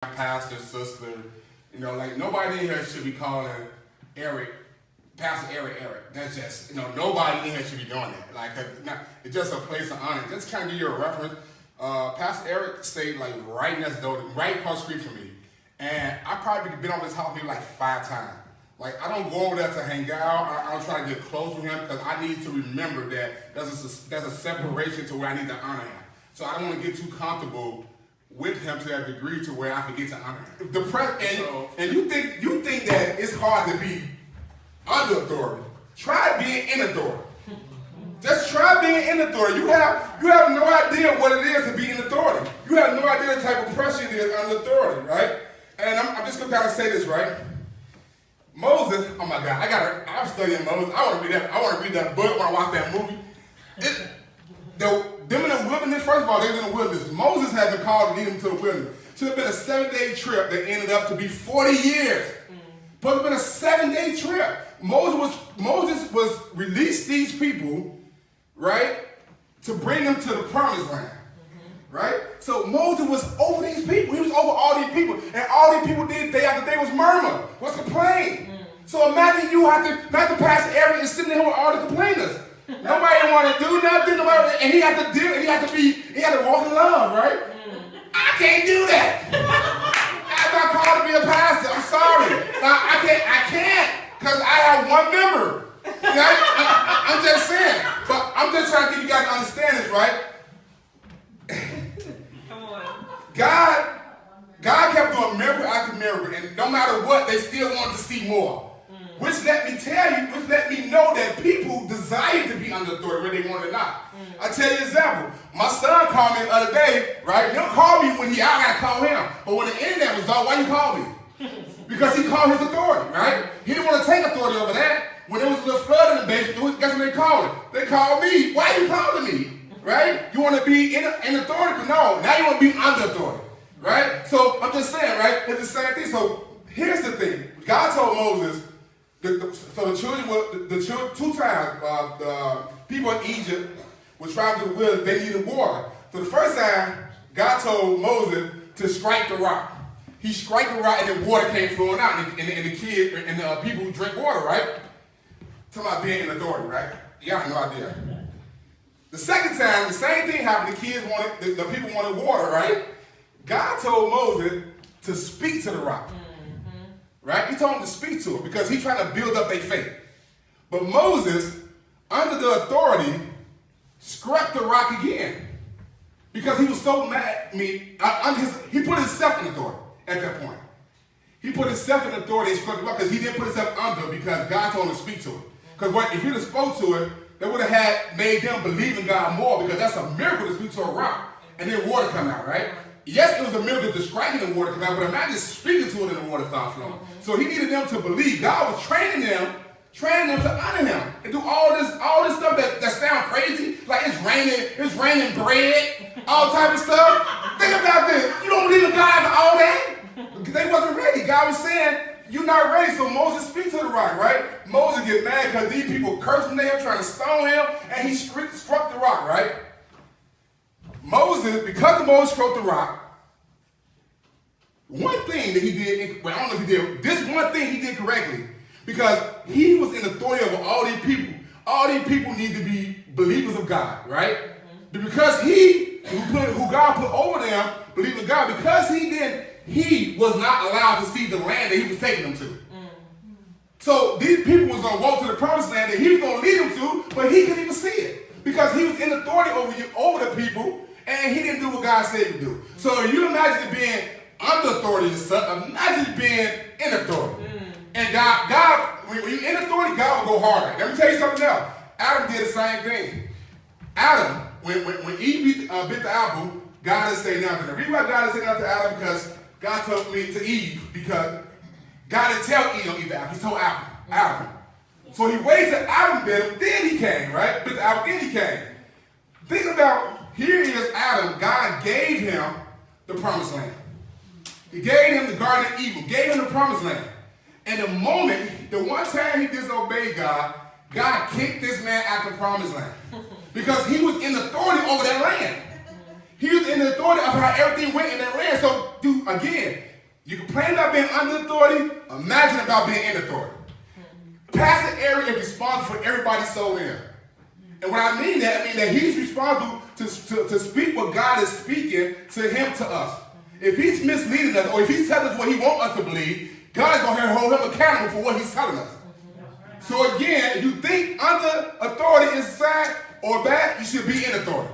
pastor, sister, like nobody in here should be calling Eric, Pastor Eric. That's just, nobody in here should be doing that. Like, it's just a place of honor. Just kind of give you a reference. Pastor Eric stayed like right next door, right across the street from me. And I probably been over his house maybe like 5 times. Like, I don't go over there to hang out. I don't try to get close with him because I need to remember that there's a separation to where I need to honor him. So I don't want to get too comfortable with him to that degree to where I forget to honor him. And you think that it's hard to be under authority. Try being in authority. Just try being in authority. You have no idea what it is to be in authority. You have no idea the type of pressure it is under authority, right? And I'm just gonna kind of say this, right? Moses, oh my God, I'm studying Moses. I want to read that book when I watch that movie. Them in the wilderness, first of all, they was in the wilderness. Moses had been called to lead them to the wilderness. Should have been a 7-day trip that ended up to be 40 years. But it been a 7-day trip. Moses was released these people, right, to bring them to the promised land. Right? So Moses was over these people. He was over all these people. And all these people did day after day was murmur, was complain. So imagine you have to pass Eric and sitting there with all the complainers. Nobody want to do nothing. And he had to walk in love, right? I can't do that. I'm not called to be a pastor. I'm sorry. I can't, because I have one member. I'm just saying. But I'm just trying to get you guys to understand this, right? Come on. God kept doing miracle after miracle, and no matter what, they still wanted to see more. Which let me know that people desire to be under authority, whether they want it or not. I tell you an example. My son called me the other day, right? He'll call me when I gotta call him. But when the internet was off, why you call me? Because he called his authority, right? He didn't want to take authority over that. When there was a little flood in the basement, guess what they called it? They called me. Why are you calling me? Right? You want to be in authority, but no, now you want to be under authority. Right? So I'm just saying, right? It's the same thing. So here's the thing. God told Moses, two times, the people in Egypt were traveling to the wilderness, they needed water. So the first time, God told Moses to strike the rock. He struck the rock and the water came flowing out, and the people who drink water, right? Talking about being in authority, right? Y'all have no idea. The second time, the same thing happened. The people wanted water, right? God told Moses to speak to the rock. Right? He told him to speak to it because he's trying to build up their faith. But Moses, under the authority, struck the rock again. Because he was so mad at me. He put himself in authority at that point. He put himself in authority and struck the rock because he didn't put himself under because God told him to speak to it. Because if he'd have spoke to it, that would have made them believe in God more, because that's a miracle to speak to a rock and then water come out, right? Yes, it was a miracle to striking the water come out, but imagine speaking to it and the water start flowing. So he needed them to believe. God was training them to honor him and do all this stuff that sound crazy, like it's raining bread, all type of stuff. Think about this. You don't believe in God for all that? They wasn't ready. God was saying, you're not ready, so Moses speaks to the rock, right? Moses get mad because these people cursing him, trying to stone him, and he struck the rock, right? Because Moses struck the rock, one thing that he did, I don't know if he did, this one thing he did correctly, because he was in authority over all these people. All these people need to be believers of God, right? But because who God put over them, believe in God, because he was not allowed to see the land that he was taking them to. So these people was going to walk to the promised land that he was going to lead them to, but he couldn't even see it. Because he was in authority over the people, and he didn't do what God said to do. So you imagine being under authority, imagine being in authority. And God, when you're in authority, God will go harder. Let me tell you something else. Adam did the same thing. Adam, when Eve bit the apple, God didn't say nothing. The reason why God didn't say nothing to Adam, because God told me to Eve, because God didn't tell Eve to eat the apple. He told Adam. So he waited till Adam bit him, then he came, right? Bit the apple, then he came. Think about, here is Adam. God gave him the promised land. He gave him the Garden of Eden, gave him the promised land. And the one time he disobeyed God, God kicked this man out the promised land. Because he was in authority over that land. He was in the authority of how everything went in that land. So, again, You complain about being under authority, imagine about being in authority. Pastor Eric is responsible for everybody's soul in. And when I mean that, I mean that he's responsible to speak what God is speaking to him, to us. If he's misleading us, or if he's telling us what he wants us to believe, God is going to hold him accountable for what he's telling us. So again, if you think under authority is sad or bad, you should be in authority.